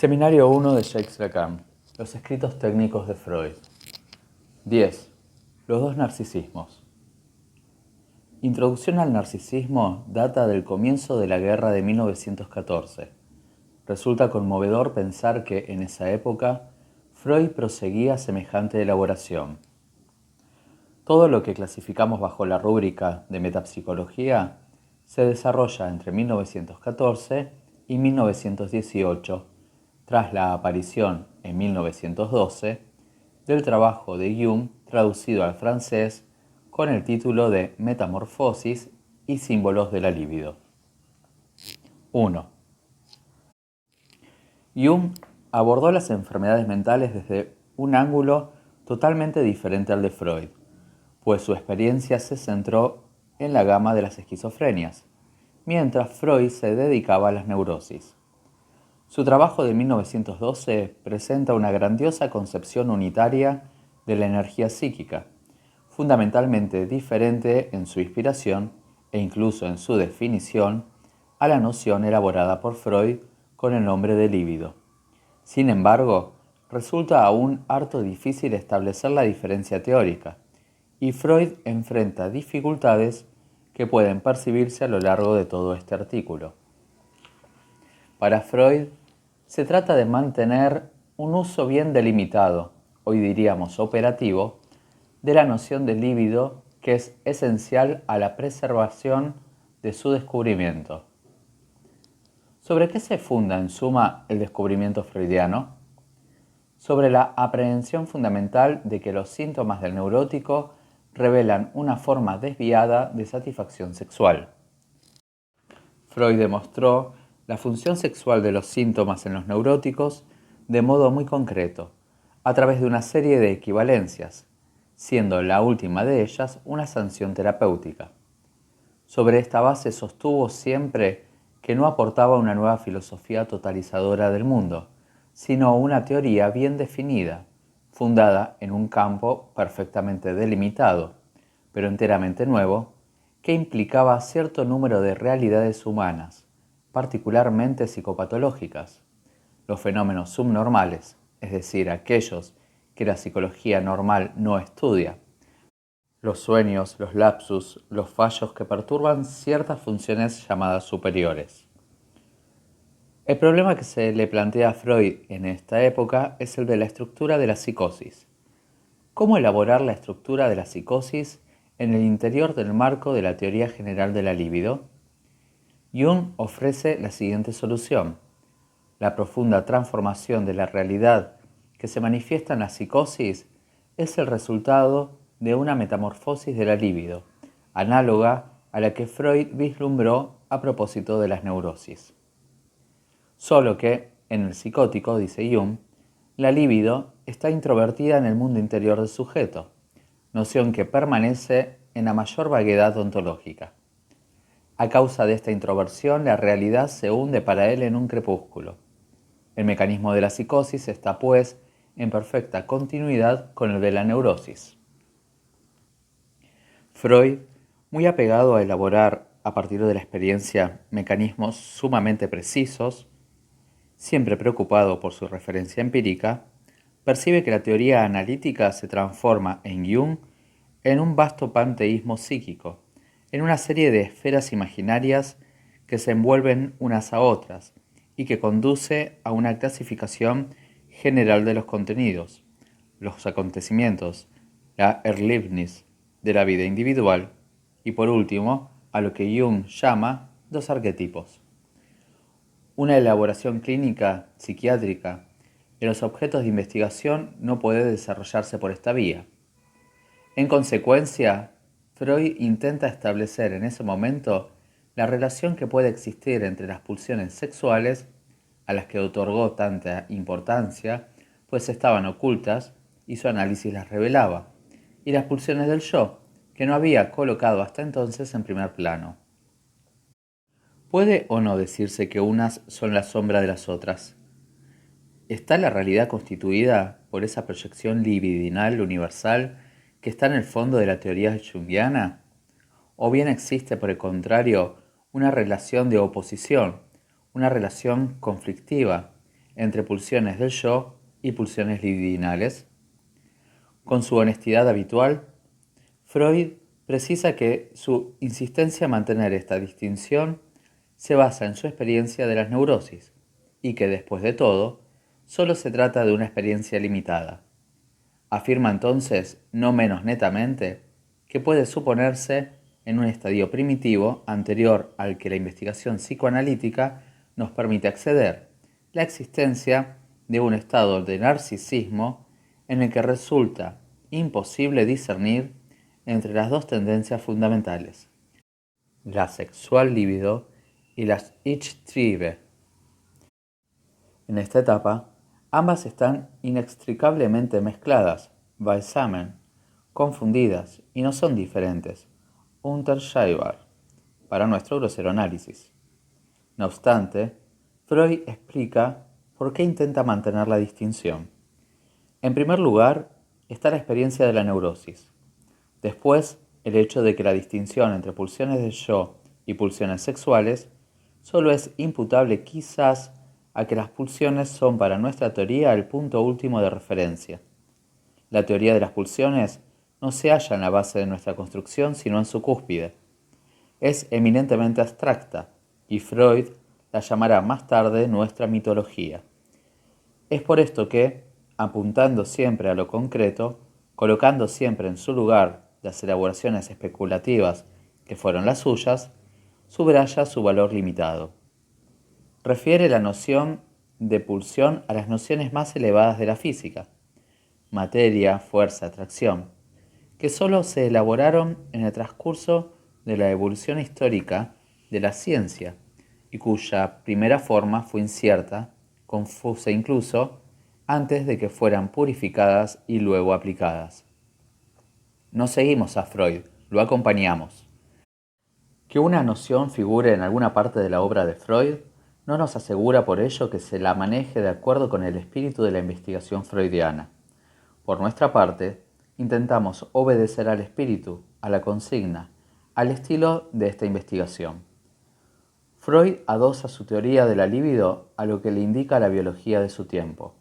Seminario 1 de Jacques Lacan. Los escritos técnicos de Freud. 10. Los dos narcisismos. Introducción al narcisismo data del comienzo de la guerra de 1914. Resulta conmovedor pensar que, en esa época, Freud proseguía semejante elaboración. Todo lo que clasificamos bajo la rúbrica de metapsicología se desarrolla entre 1914 y 1918, tras la aparición en 1912 del trabajo de Jung traducido al francés con el título de Metamorfosis y símbolos de la libido. 1. Jung abordó las enfermedades mentales desde un ángulo totalmente diferente al de Freud, pues su experiencia se centró en la gama de las esquizofrenias, mientras Freud se dedicaba a las neurosis. Su trabajo de 1912 presenta una grandiosa concepción unitaria de la energía psíquica, fundamentalmente diferente en su inspiración e incluso en su definición a la noción elaborada por Freud con el nombre de líbido. Sin embargo, resulta aún harto difícil establecer la diferencia teórica, y Freud enfrenta dificultades que pueden percibirse a lo largo de todo este artículo. Para Freud, se trata de mantener un uso bien delimitado, hoy diríamos operativo, de la noción de líbido, que es esencial a la preservación de su descubrimiento. ¿Sobre qué se funda, en suma, el descubrimiento freudiano? Sobre la aprehensión fundamental de que los síntomas del neurótico revelan una forma desviada de satisfacción sexual. Freud demostró la función sexual de los síntomas en los neuróticos de modo muy concreto, a través de una serie de equivalencias, siendo la última de ellas una sanción terapéutica. Sobre esta base sostuvo siempre que no aportaba una nueva filosofía totalizadora del mundo, sino una teoría bien definida, fundada en un campo perfectamente delimitado, pero enteramente nuevo, que implicaba cierto número de realidades humanas, particularmente psicopatológicas, los fenómenos subnormales, es decir, aquellos que la psicología normal no estudia, los sueños, los lapsus, los fallos que perturban ciertas funciones llamadas superiores. El problema que se le plantea a Freud en esta época es el de la estructura de la psicosis. ¿Cómo elaborar la estructura de la psicosis en el interior del marco de la teoría general de la libido? Jung ofrece la siguiente solución. La profunda transformación de la realidad que se manifiesta en la psicosis es el resultado de una metamorfosis de la libido, análoga a la que Freud vislumbró a propósito de las neurosis. Solo que, en el psicótico, dice Jung, la libido está introvertida en el mundo interior del sujeto, noción que permanece en la mayor vaguedad ontológica. A causa de esta introversión, la realidad se hunde para él en un crepúsculo. El mecanismo de la psicosis está, pues, en perfecta continuidad con el de la neurosis. Freud, muy apegado a elaborar, a partir de la experiencia, mecanismos sumamente precisos, siempre preocupado por su referencia empírica, percibe que la teoría analítica se transforma en Jung en un vasto panteísmo psíquico, en una serie de esferas imaginarias que se envuelven unas a otras y que conduce a una clasificación general de los contenidos, los acontecimientos, la Erlebnis de la vida individual y, por último, a lo que Jung llama los arquetipos. Una elaboración clínica, psiquiátrica, de los objetos de investigación no puede desarrollarse por esta vía. En consecuencia, Freud intenta establecer en ese momento la relación que puede existir entre las pulsiones sexuales, a las que otorgó tanta importancia, pues estaban ocultas y su análisis las revelaba, y las pulsiones del yo, que no había colocado hasta entonces en primer plano. ¿Puede o no decirse que unas son la sombra de las otras? ¿Está la realidad constituida por esa proyección libidinal universal que está en el fondo de la teoría junguiana? ¿O bien existe, por el contrario, una relación de oposición, una relación conflictiva, entre pulsiones del yo y pulsiones libidinales. Con su honestidad habitual, Freud precisa que su insistencia a mantener esta distinción se basa en su experiencia de las neurosis y que, después de todo, solo se trata de una experiencia limitada. Afirma entonces, no menos netamente, que puede suponerse en un estadio primitivo anterior al que la investigación psicoanalítica nos permite acceder, la existencia de un estado de narcisismo en el que resulta imposible discernir entre las dos tendencias fundamentales, la sexual libido y la Ich-Triebe. En esta etapa, ambas están inextricablemente mezcladas, beisammen, confundidas y no son diferentes, unterscheidbar, para nuestro grosero análisis. No obstante, Freud explica por qué intenta mantener la distinción. En primer lugar, está la experiencia de la neurosis. Después, el hecho de que la distinción entre pulsiones del yo y pulsiones sexuales solo es imputable quizás a que las pulsiones son para nuestra teoría el punto último de referencia. La teoría de las pulsiones no se halla en la base de nuestra construcción, sino en su cúspide. Es eminentemente abstracta, y Freud la llamará más tarde nuestra mitología. Es por esto que, apuntando siempre a lo concreto, colocando siempre en su lugar las elaboraciones especulativas que fueron las suyas, subraya su valor limitado. Refiere la noción de pulsión a las nociones más elevadas de la física, materia, fuerza, atracción, que sólo se elaboraron en el transcurso de la evolución histórica de la ciencia y cuya primera forma fue incierta, confusa incluso, antes de que fueran purificadas y luego aplicadas. No seguimos a Freud, lo acompañamos. Que una noción figure en alguna parte de la obra de Freud no nos asegura por ello que se la maneje de acuerdo con el espíritu de la investigación freudiana. Por nuestra parte, intentamos obedecer al espíritu, a la consigna, al estilo de esta investigación. Freud adosa su teoría de la libido a lo que le indica la biología de su tiempo.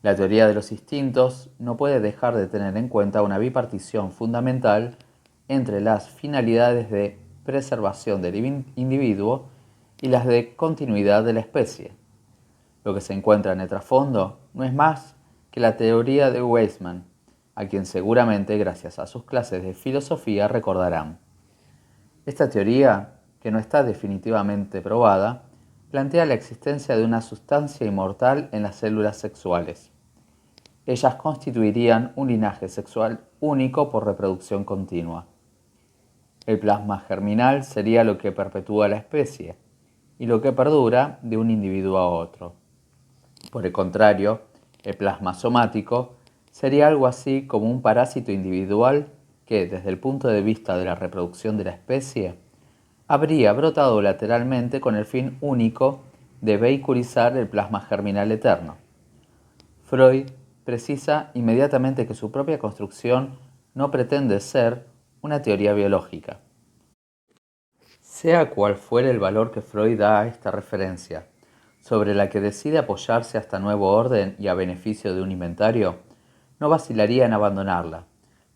La teoría de los instintos no puede dejar de tener en cuenta una bipartición fundamental entre las finalidades de preservación del individuo y las de continuidad de la especie. Lo que se encuentra en el trasfondo no es más que la teoría de Weismann, a quien seguramente, gracias a sus clases de filosofía, recordarán. Esta teoría, que no está definitivamente probada, plantea la existencia de una sustancia inmortal en las células sexuales. Ellas constituirían un linaje sexual único por reproducción continua. El plasma germinal sería lo que perpetúa la especie y lo que perdura de un individuo a otro. Por el contrario, el plasma somático sería algo así como un parásito individual que, desde el punto de vista de la reproducción de la especie, habría brotado lateralmente con el fin único de vehiculizar el plasma germinal eterno. Freud precisa inmediatamente que su propia construcción no pretende ser una teoría biológica. Sea cual fuere el valor que Freud da a esta referencia, sobre la que decide apoyarse hasta nuevo orden y a beneficio de un inventario, no vacilaría en abandonarla,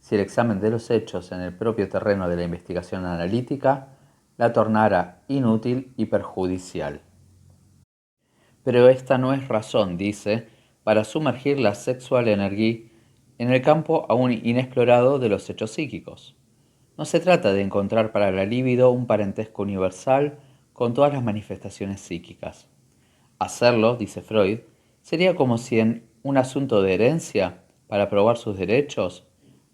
si el examen de los hechos en el propio terreno de la investigación analítica la tornara inútil y perjudicial. Pero esta no es razón, dice, para sumergir la sexual energía en el campo aún inexplorado de los hechos psíquicos. No se trata de encontrar para la libido un parentesco universal con todas las manifestaciones psíquicas. Hacerlo, dice Freud, sería como si en un asunto de herencia, para probar sus derechos,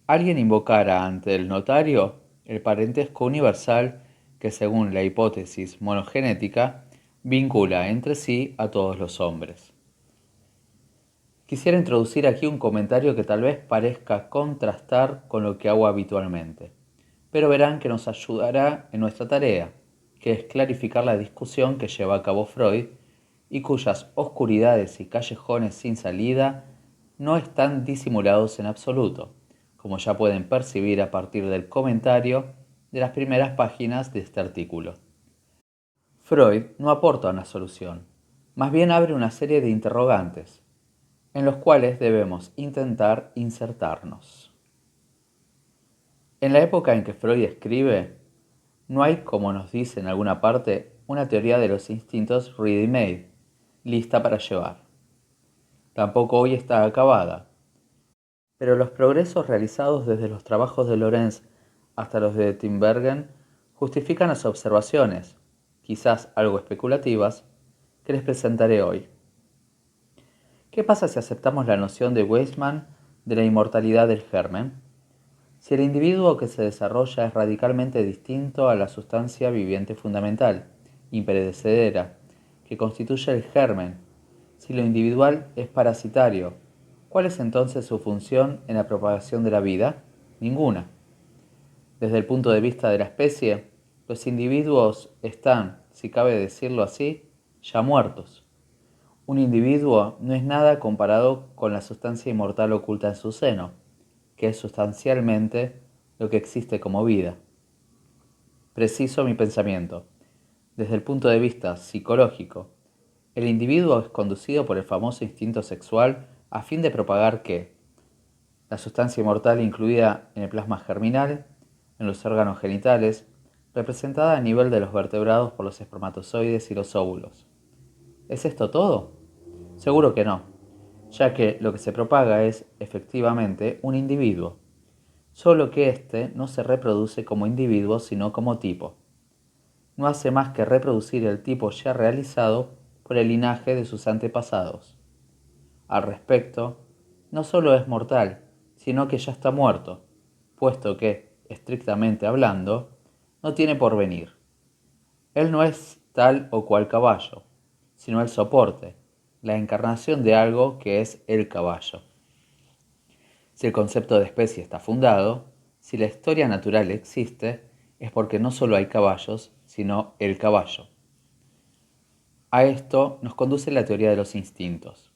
alguien invocara ante el notario el parentesco universal que, según la hipótesis monogenética, vincula entre sí a todos los hombres. Quisiera introducir aquí un comentario que tal vez parezca contrastar con lo que hago habitualmente, pero verán que nos ayudará en nuestra tarea, que es clarificar la discusión que lleva a cabo Freud y cuyas oscuridades y callejones sin salida no están disimulados en absoluto, como ya pueden percibir a partir del comentario de las primeras páginas de este artículo. Freud no aporta una solución, Más bien abre una serie de interrogantes, en los cuales debemos intentar insertarnos. En la época en que Freud escribe, no hay, como nos dice en alguna parte, una teoría de los instintos ready-made, lista para llevar. Tampoco hoy está acabada, pero los progresos realizados desde los trabajos de Lorenz hasta los de Tinbergen justifican las observaciones, quizás algo especulativas, que les presentaré hoy. ¿Qué pasa si aceptamos la noción de Weismann de la inmortalidad del germen? Si el individuo que se desarrolla es radicalmente distinto a la sustancia viviente fundamental, imperecedera, que constituye el germen, si lo individual es parasitario, ¿cuál es entonces su función en la propagación de la vida? Ninguna. Desde el punto de vista de la especie, los individuos están, si cabe decirlo así, ya muertos. Un individuo no es nada comparado con la sustancia inmortal oculta en su seno, que es sustancialmente lo que existe como vida. Preciso mi pensamiento. Desde el punto de vista psicológico, el individuo es conducido por el famoso instinto sexual a fin de propagar ¿qué? La sustancia inmortal incluida en el plasma germinal, en los órganos genitales, representada a nivel de los vertebrados por los espermatozoides y los óvulos. ¿Es esto todo? Seguro que no, ya que lo que se propaga es, efectivamente, un individuo, solo que éste no se reproduce como individuo sino como tipo. No hace más que reproducir el tipo ya realizado por el linaje de sus antepasados. Al respecto, no solo es mortal, sino que ya está muerto, puesto que, estrictamente hablando, no tiene porvenir. Él no es tal o cual caballo, sino el soporte, la encarnación de algo que es el caballo. Si el concepto de especie está fundado, si la historia natural existe, es porque no solo hay caballos, sino el caballo. A esto nos conduce la teoría de los instintos.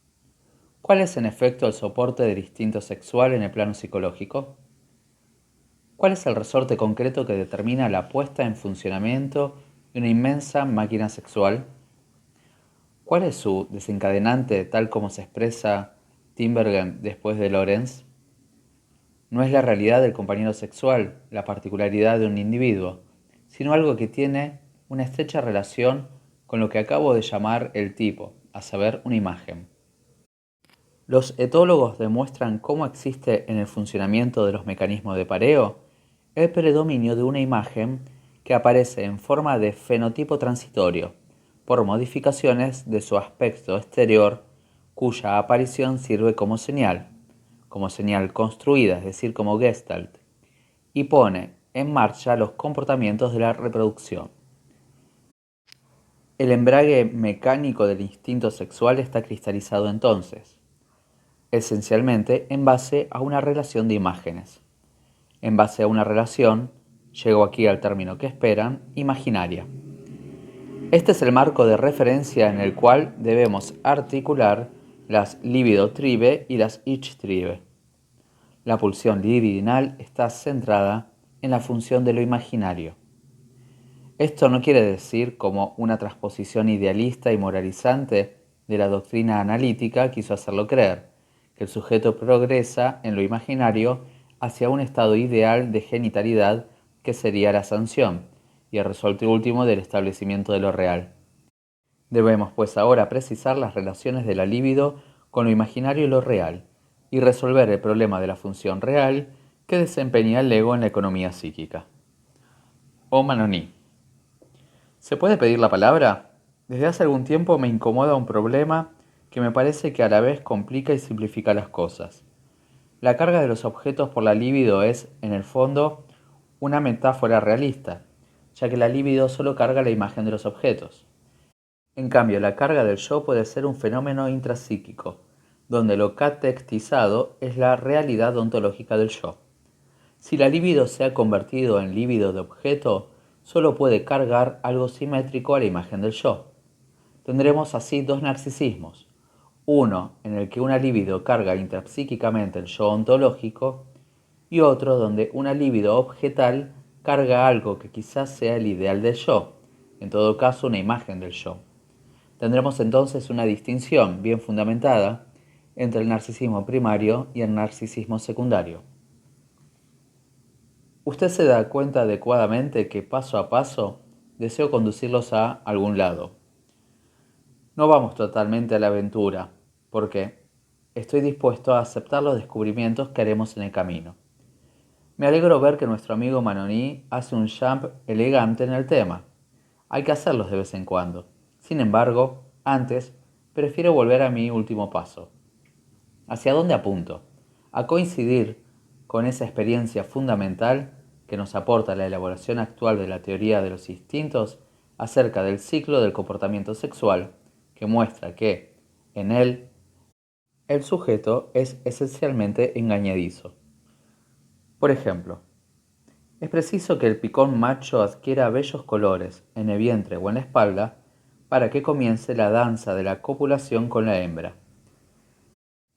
¿Cuál es en efecto el soporte del instinto sexual en el plano psicológico? ¿Cuál es el resorte concreto que determina la puesta en funcionamiento de una inmensa máquina sexual? ¿Cuál es su desencadenante tal como se expresa Tinbergen después de Lorenz? No es la realidad del compañero sexual, la particularidad de un individuo, sino algo que tiene una estrecha relación con lo que acabo de llamar el tipo, a saber, una imagen. Los etólogos demuestran cómo existe en el funcionamiento de los mecanismos de pareo el predominio de una imagen que aparece en forma de fenotipo transitorio, por modificaciones de su aspecto exterior, cuya aparición sirve como señal construida, es decir, como gestalt, y pone en marcha los comportamientos de la reproducción. El embrague mecánico del instinto sexual está cristalizado entonces, esencialmente en base a una relación de imágenes. En base a una relación, llego aquí al término que esperan, imaginaria. Este es el marco de referencia en el cual debemos articular las libido-tribe y las ich-tribe. La pulsión libidinal está centrada en la función de lo imaginario. Esto no quiere decir, como una transposición idealista y moralizante de la doctrina analítica quiso hacerlo creer, que el sujeto progresa en lo imaginario hacia un estado ideal de genitalidad que sería la sanción y el resorte último del establecimiento de lo real. Debemos pues ahora precisar las relaciones de la libido con lo imaginario y lo real, y resolver el problema de la función real que desempeña el ego en la economía psíquica. O Manoní. ¿Se puede pedir la palabra? Desde hace algún tiempo me incomoda un problema que me parece que a la vez complica y simplifica las cosas. La carga de los objetos por la libido es, en el fondo, una metáfora realista, ya que la libido solo carga la imagen de los objetos. En cambio, la carga del yo puede ser un fenómeno intrapsíquico, donde lo catextizado es la realidad ontológica del yo. Si la libido se ha convertido en libido de objeto, solo puede cargar algo simétrico a la imagen del yo. Tendremos así dos narcisismos, uno en el que una libido carga intrapsíquicamente el yo ontológico y otro donde una libido objetal carga algo que quizás sea el ideal del yo, en todo caso una imagen del yo. Tendremos entonces una distinción bien fundamentada entre el narcisismo primario y el narcisismo secundario. Usted se da cuenta adecuadamente que paso a paso deseo conducirlos a algún lado. No vamos totalmente a la aventura, porque estoy dispuesto a aceptar los descubrimientos que haremos en el camino. Me alegro ver que nuestro amigo Manoní hace un jump elegante en el tema. Hay que hacerlos de vez en cuando. Sin embargo, antes, prefiero volver a mi último paso. ¿Hacia dónde apunto? A coincidir con esa experiencia fundamental que nos aporta la elaboración actual de la teoría de los instintos acerca del ciclo del comportamiento sexual, que muestra que, en él, el sujeto es esencialmente engañadizo. Por ejemplo, es preciso que el picón macho adquiera bellos colores en el vientre o en la espalda para que comience la danza de la copulación con la hembra.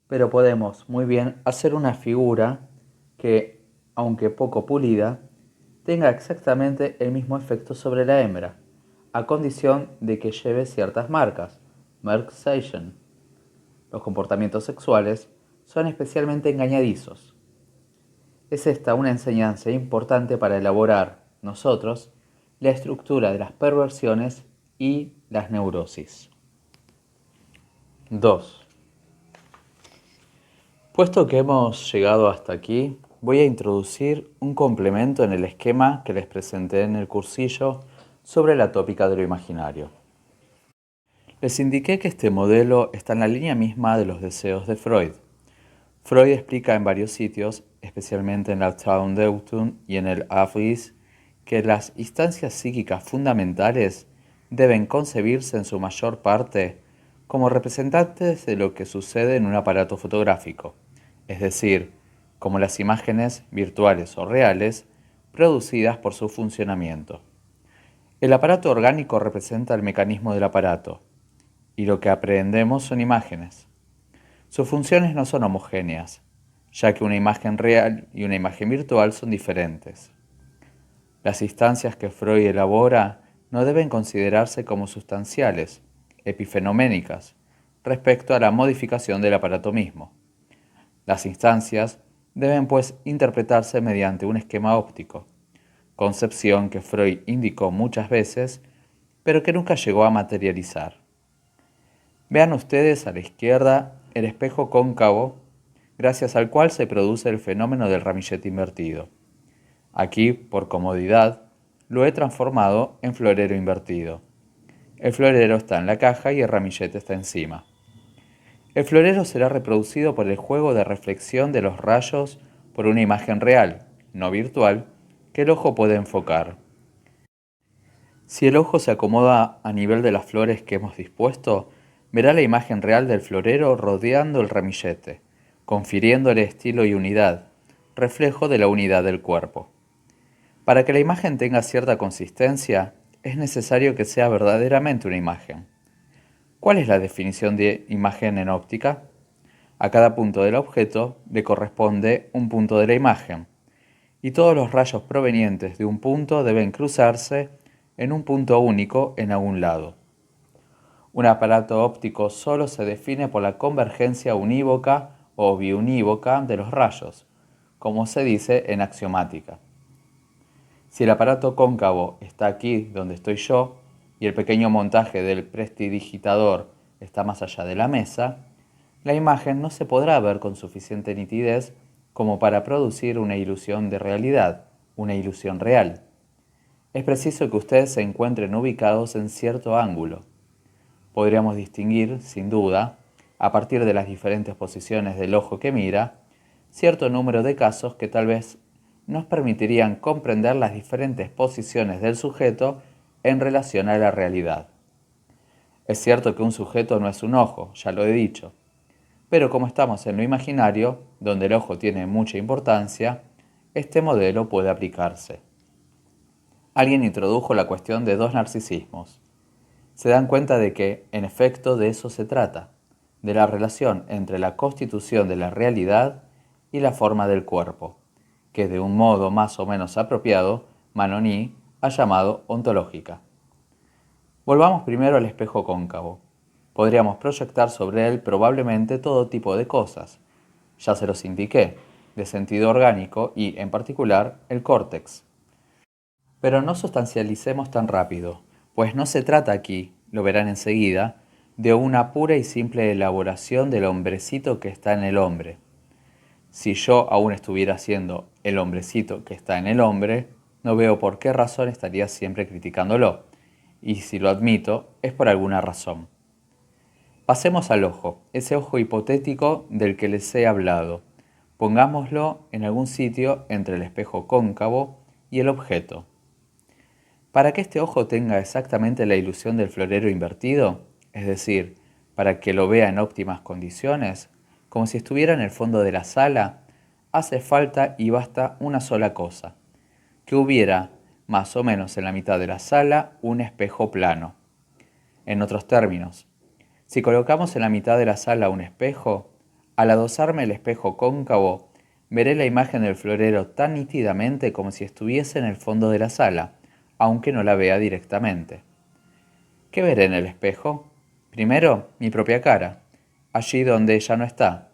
Pero podemos muy bien hacer una figura que, aunque poco pulida, tenga exactamente el mismo efecto sobre la hembra, a condición de que lleve ciertas marcas, markation. Los comportamientos sexuales son especialmente engañadizos. Es esta una enseñanza importante para elaborar, nosotros, la estructura de las perversiones y las neurosis. 2. Puesto que hemos llegado hasta aquí, voy a introducir un complemento en el esquema que les presenté en el cursillo sobre la tópica de lo imaginario. Les indiqué que este modelo está en la línea misma de los deseos de Freud. Freud explica en varios sitios, especialmente en el Traumdeutung y en el Aphrodis, que las instancias psíquicas fundamentales deben concebirse en su mayor parte como representantes de lo que sucede en un aparato fotográfico, es decir, como las imágenes virtuales o reales producidas por su funcionamiento. El aparato orgánico representa el mecanismo del aparato, y lo que aprehendemos son imágenes. Sus funciones no son homogéneas, ya que una imagen real y una imagen virtual son diferentes. Las instancias que Freud elabora no deben considerarse como sustanciales, epifenoménicas, respecto a la modificación del aparato mismo. Las instancias deben pues interpretarse mediante un esquema óptico, concepción que Freud indicó muchas veces, pero que nunca llegó a materializar. Vean ustedes a la izquierda el espejo cóncavo, gracias al cual se produce el fenómeno del ramillete invertido. Aquí, por comodidad, lo he transformado en florero invertido. El florero está en la caja y el ramillete está encima. El florero será reproducido por el juego de reflexión de los rayos por una imagen real, no virtual, que el ojo puede enfocar. Si el ojo se acomoda a nivel de las flores que hemos dispuesto, verá la imagen real del florero rodeando el ramillete, confiriéndole estilo y unidad, reflejo de la unidad del cuerpo. Para que la imagen tenga cierta consistencia, es necesario que sea verdaderamente una imagen. ¿Cuál es la definición de imagen en óptica? A cada punto del objeto le corresponde un punto de la imagen, y todos los rayos provenientes de un punto deben cruzarse en un punto único en algún lado. Un aparato óptico solo se define por la convergencia unívoca o biunívoca de los rayos, como se dice en axiomática. Si el aparato cóncavo está aquí donde estoy yo y el pequeño montaje del prestidigitador está más allá de la mesa, la imagen no se podrá ver con suficiente nitidez como para producir una ilusión de realidad, una ilusión real. Es preciso que ustedes se encuentren ubicados en cierto ángulo. Podríamos distinguir, sin duda, a partir de las diferentes posiciones del ojo que mira, cierto número de casos que tal vez nos permitirían comprender las diferentes posiciones del sujeto en relación a la realidad. Es cierto que un sujeto no es un ojo, ya lo he dicho, pero como estamos en lo imaginario, donde el ojo tiene mucha importancia, este modelo puede aplicarse. Alguien introdujo la cuestión de dos narcisismos. Se dan cuenta de que, en efecto, de eso se trata, de la relación entre la constitución de la realidad y la forma del cuerpo, que de un modo más o menos apropiado, Manoní ha llamado ontológica. Volvamos primero al espejo cóncavo. Podríamos proyectar sobre él probablemente todo tipo de cosas. Ya se los indiqué, de sentido orgánico y, en particular, el córtex. Pero no sustancialicemos tan rápido, pues no se trata aquí, lo verán enseguida, de una pura y simple elaboración del hombrecito que está en el hombre. Si yo aún estuviera siendo el hombrecito que está en el hombre, no veo por qué razón estaría siempre criticándolo, y si lo admito, es por alguna razón. Pasemos al ojo, ese ojo hipotético del que les he hablado. Pongámoslo en algún sitio entre el espejo cóncavo y el objeto. Para que este ojo tenga exactamente la ilusión del florero invertido, es decir, para que lo vea en óptimas condiciones, como si estuviera en el fondo de la sala, hace falta y basta una sola cosa, que hubiera, más o menos en la mitad de la sala, un espejo plano. En otros términos, si colocamos en la mitad de la sala un espejo, al adosarme el espejo cóncavo, veré la imagen del florero tan nítidamente como si estuviese en el fondo de la sala, aunque no la vea directamente. ¿Qué veré en el espejo? Primero, mi propia cara, allí donde ella no está.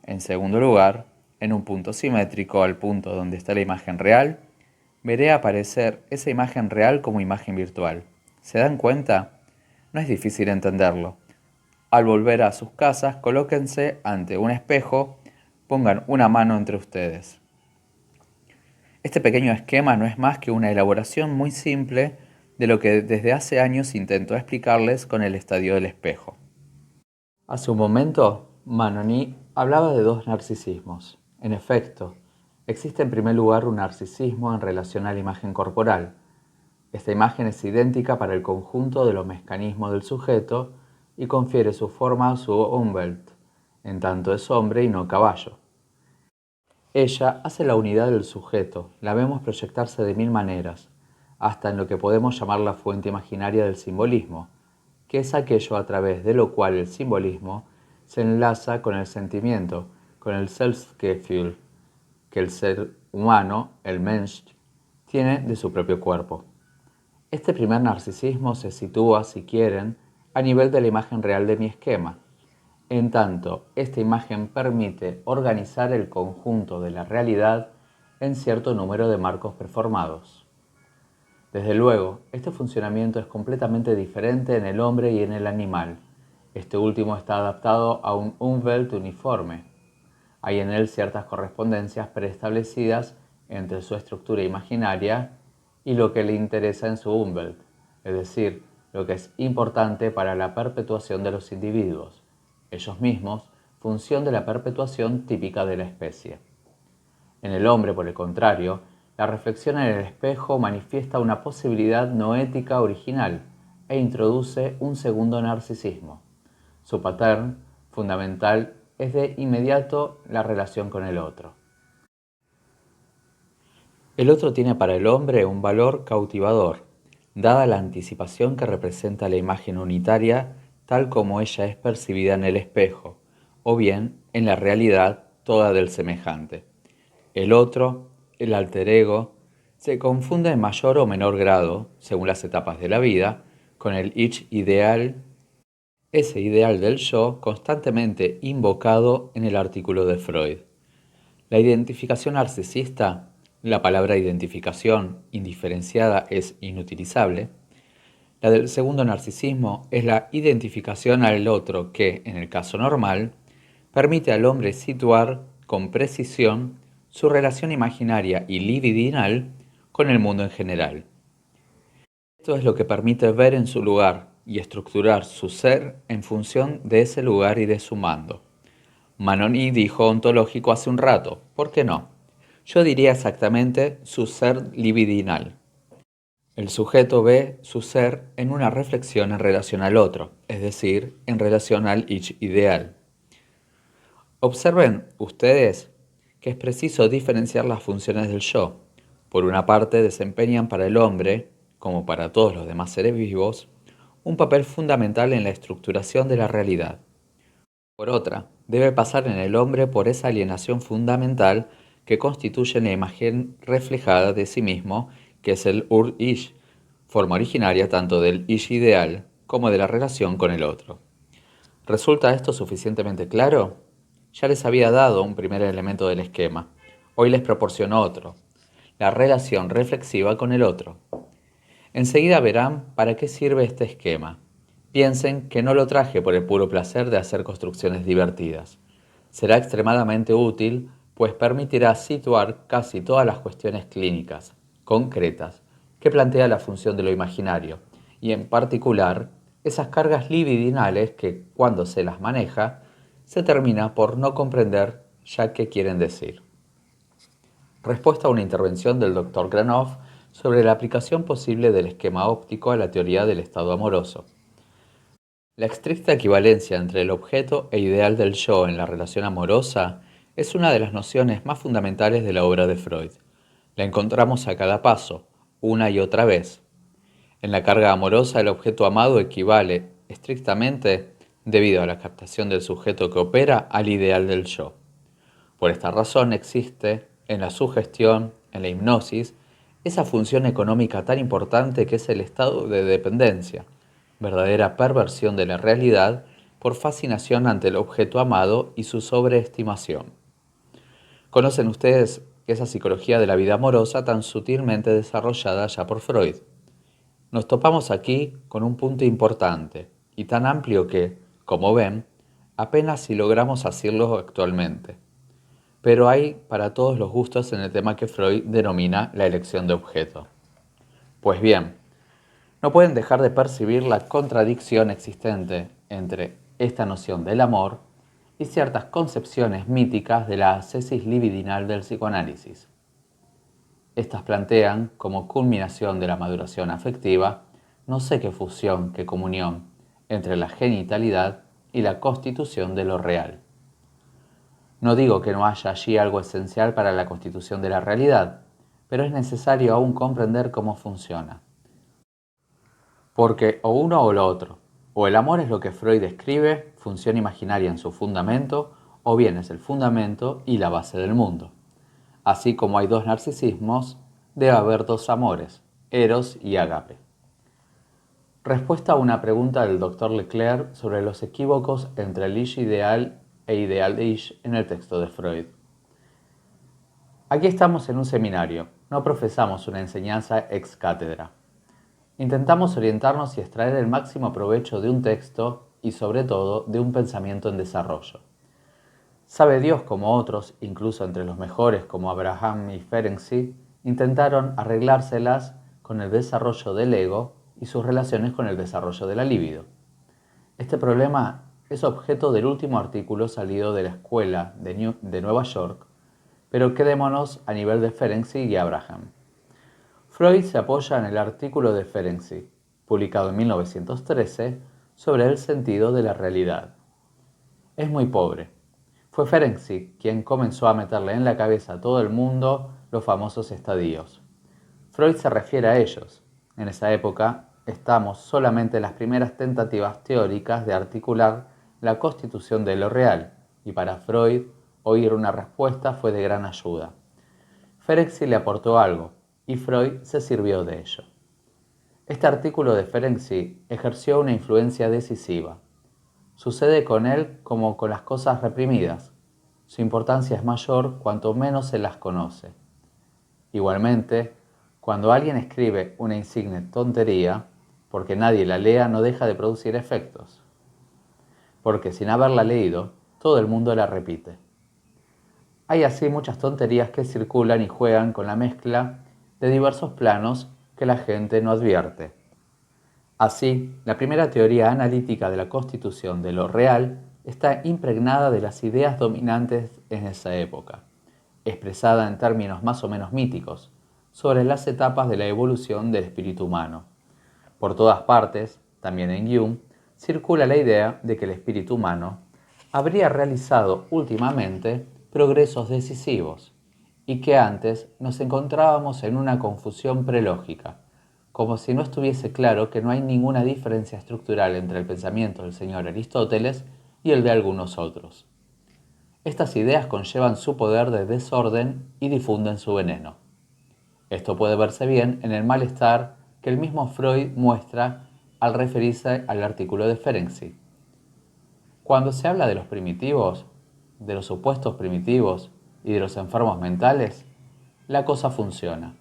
En segundo lugar, en un punto simétrico al punto donde está la imagen real, veré aparecer esa imagen real como imagen virtual. ¿Se dan cuenta? No es difícil entenderlo. Al volver a sus casas, colóquense ante un espejo, pongan una mano entre ustedes. Este pequeño esquema no es más que una elaboración muy simple de lo que desde hace años intento explicarles con el estadio del espejo. Hace un momento, Manoni hablaba de dos narcisismos. En efecto, existe en primer lugar un narcisismo en relación a la imagen corporal. Esta imagen es idéntica para el conjunto de los mecanismos del sujeto y confiere su forma a su Umwelt, en tanto es hombre y no caballo. Ella hace la unidad del sujeto, la vemos proyectarse de mil maneras, hasta en lo que podemos llamar la fuente imaginaria del simbolismo, que es aquello a través de lo cual el simbolismo se enlaza con el sentimiento, con el Selbstgefühl, que el ser humano, el Mensch, tiene de su propio cuerpo. Este primer narcisismo se sitúa, si quieren, a nivel de la imagen real de mi esquema. En tanto, esta imagen permite organizar el conjunto de la realidad en cierto número de marcos preformados. Desde luego, este funcionamiento es completamente diferente en el hombre y en el animal. Este último está adaptado a un Umwelt uniforme. Hay en él ciertas correspondencias preestablecidas entre su estructura imaginaria y lo que le interesa en su Umwelt, es decir, lo que es importante para la perpetuación de los individuos, ellos mismos, función de la perpetuación típica de la especie. En el hombre, por el contrario, la reflexión en el espejo manifiesta una posibilidad noética original e introduce un segundo narcisismo. Su pattern fundamental es de inmediato la relación con el otro. El otro tiene para el hombre un valor cautivador, dada la anticipación que representa la imagen unitaria tal como ella es percibida en el espejo, o bien en la realidad toda del semejante. El otro, el alter ego, se confunde en mayor o menor grado, según las etapas de la vida, con el Ich ideal, ese ideal del yo constantemente invocado en el artículo de Freud. La identificación narcisista, la palabra identificación indiferenciada es inutilizable. La del segundo narcisismo es la identificación al otro que, en el caso normal, permite al hombre situar con precisión su relación imaginaria y libidinal con el mundo en general. Esto es lo que permite ver en su lugar y estructurar su ser en función de ese lugar y de su mando. Manoni dijo ontológico hace un rato, ¿por qué no? Yo diría exactamente su ser libidinal. El sujeto ve su ser en una reflexión en relación al otro, es decir, en relación al Ich ideal. Observen ustedes que es preciso diferenciar las funciones del yo. Por una parte, desempeñan para el hombre, como para todos los demás seres vivos, un papel fundamental en la estructuración de la realidad. Por otra, debe pasar en el hombre por esa alienación fundamental que constituye la imagen reflejada de sí mismo, que es el Ur-Ich, forma originaria tanto del Ich ideal como de la relación con el otro. ¿Resulta esto suficientemente claro? Ya les había dado un primer elemento del esquema. Hoy les proporciono otro, la relación reflexiva con el otro. Enseguida verán para qué sirve este esquema. Piensen que no lo traje por el puro placer de hacer construcciones divertidas. Será extremadamente útil, pues permitirá situar casi todas las cuestiones clínicas, concretas, que plantea la función de lo imaginario, y en particular esas cargas libidinales que, cuando se las maneja, se termina por no comprender ya qué quieren decir. Respuesta a una intervención del Dr. Granoff sobre la aplicación posible del esquema óptico a la teoría del estado amoroso. La estricta equivalencia entre el objeto e ideal del yo en la relación amorosa es una de las nociones más fundamentales de la obra de Freud. La encontramos a cada paso, una y otra vez. En la carga amorosa, el objeto amado equivale, estrictamente, debido a la captación del sujeto que opera, al ideal del yo. Por esta razón existe, en la sugestión, en la hipnosis, esa función económica tan importante que es el estado de dependencia, verdadera perversión de la realidad por fascinación ante el objeto amado y su sobreestimación. ¿Conocen ustedes esa psicología de la vida amorosa tan sutilmente desarrollada ya por Freud? Nos topamos aquí con un punto importante y tan amplio que, como ven, apenas si logramos asirlo actualmente. Pero hay para todos los gustos en el tema que Freud denomina la elección de objeto. Pues bien, no pueden dejar de percibir la contradicción existente entre esta noción del amor y ciertas concepciones míticas de la ascesis libidinal del psicoanálisis. Estas plantean, como culminación de la maduración afectiva, no sé qué fusión, qué comunión entre la genitalidad y la constitución de lo real. No digo que no haya allí algo esencial para la constitución de la realidad, pero es necesario aún comprender cómo funciona. Porque o uno o lo otro, o el amor es lo que Freud describe, función imaginaria en su fundamento, o bien es el fundamento y la base del mundo. Así como hay dos narcisismos, debe haber dos amores, Eros y Ágape. Respuesta a una pregunta del Dr. Leclerc sobre los equívocos entre el Ich ideal e ideal de Ich en el texto de Freud. Aquí estamos en un seminario, no profesamos una enseñanza ex cátedra. Intentamos orientarnos y extraer el máximo provecho de un texto y sobre todo de un pensamiento en desarrollo. Sabe Dios como otros, incluso entre los mejores como Abraham y Ferenczi, intentaron arreglárselas con el desarrollo del ego y sus relaciones con el desarrollo de la libido. Este problema es objeto del último artículo salido de la escuela de Nueva York, pero quedémonos a nivel de Ferenczi y Abraham. Freud se apoya en el artículo de Ferenczi, publicado en 1913, sobre el sentido de la realidad. Es muy pobre. Fue Ferenczi quien comenzó a meterle en la cabeza a todo el mundo los famosos estadios. Freud se refiere a ellos. En esa época estamos solamente en las primeras tentativas teóricas de articular la constitución de lo real, y para Freud oír una respuesta fue de gran ayuda. Ferenczi le aportó algo, y Freud se sirvió de ello. Este artículo de Ferenczi ejerció una influencia decisiva. Sucede con él como con las cosas reprimidas. Su importancia es mayor cuanto menos se las conoce. Igualmente, cuando alguien escribe una insigne tontería, porque nadie la lea no deja de producir efectos. Porque sin haberla leído, todo el mundo la repite. Hay así muchas tonterías que circulan y juegan con la mezcla de diversos planos que la gente no advierte. Así, la primera teoría analítica de la constitución de lo real está impregnada de las ideas dominantes en esa época, expresada en términos más o menos míticos, sobre las etapas de la evolución del espíritu humano. Por todas partes, también en Jung, circula la idea de que el espíritu humano habría realizado últimamente progresos decisivos y que antes nos encontrábamos en una confusión prelógica, como si no estuviese claro que no hay ninguna diferencia estructural entre el pensamiento del señor Aristóteles y el de algunos otros. Estas ideas conllevan su poder de desorden y difunden su veneno. Esto puede verse bien en el malestar que el mismo Freud muestra al referirse al artículo de Ferenczi. Cuando se habla de los primitivos, de los supuestos primitivos y de los enfermos mentales, la cosa funciona.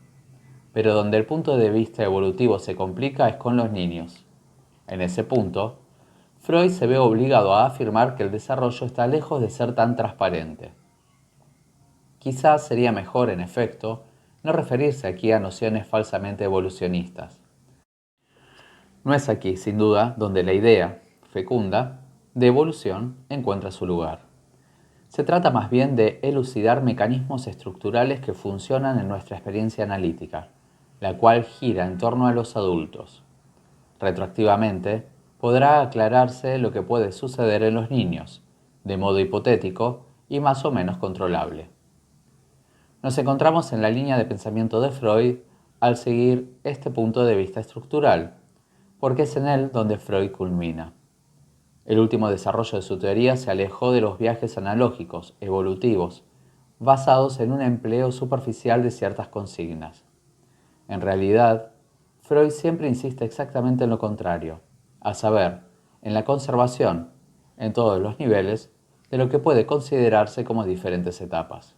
Pero donde el punto de vista evolutivo se complica es con los niños. En ese punto, Freud se ve obligado a afirmar que el desarrollo está lejos de ser tan transparente. Quizás sería mejor, en efecto, no referirse aquí a nociones falsamente evolucionistas. No es aquí, sin duda, donde la idea, fecunda, de evolución encuentra su lugar. Se trata más bien de elucidar mecanismos estructurales que funcionan en nuestra experiencia analítica, la cual gira en torno a los adultos. Retroactivamente, podrá aclararse lo que puede suceder en los niños, de modo hipotético y más o menos controlable. Nos encontramos en la línea de pensamiento de Freud al seguir este punto de vista estructural, porque es en él donde Freud culmina. El último desarrollo de su teoría se alejó de los viajes analógicos, evolutivos, basados en un empleo superficial de ciertas consignas. En realidad, Freud siempre insiste exactamente en lo contrario, a saber, en la conservación, en todos los niveles, de lo que puede considerarse como diferentes etapas.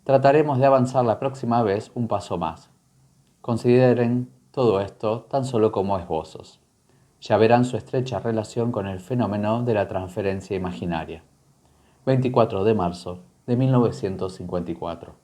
Trataremos de avanzar la próxima vez un paso más. Consideren todo esto tan solo como esbozos. Ya verán su estrecha relación con el fenómeno de la transferencia imaginaria. 24 de marzo de 1954.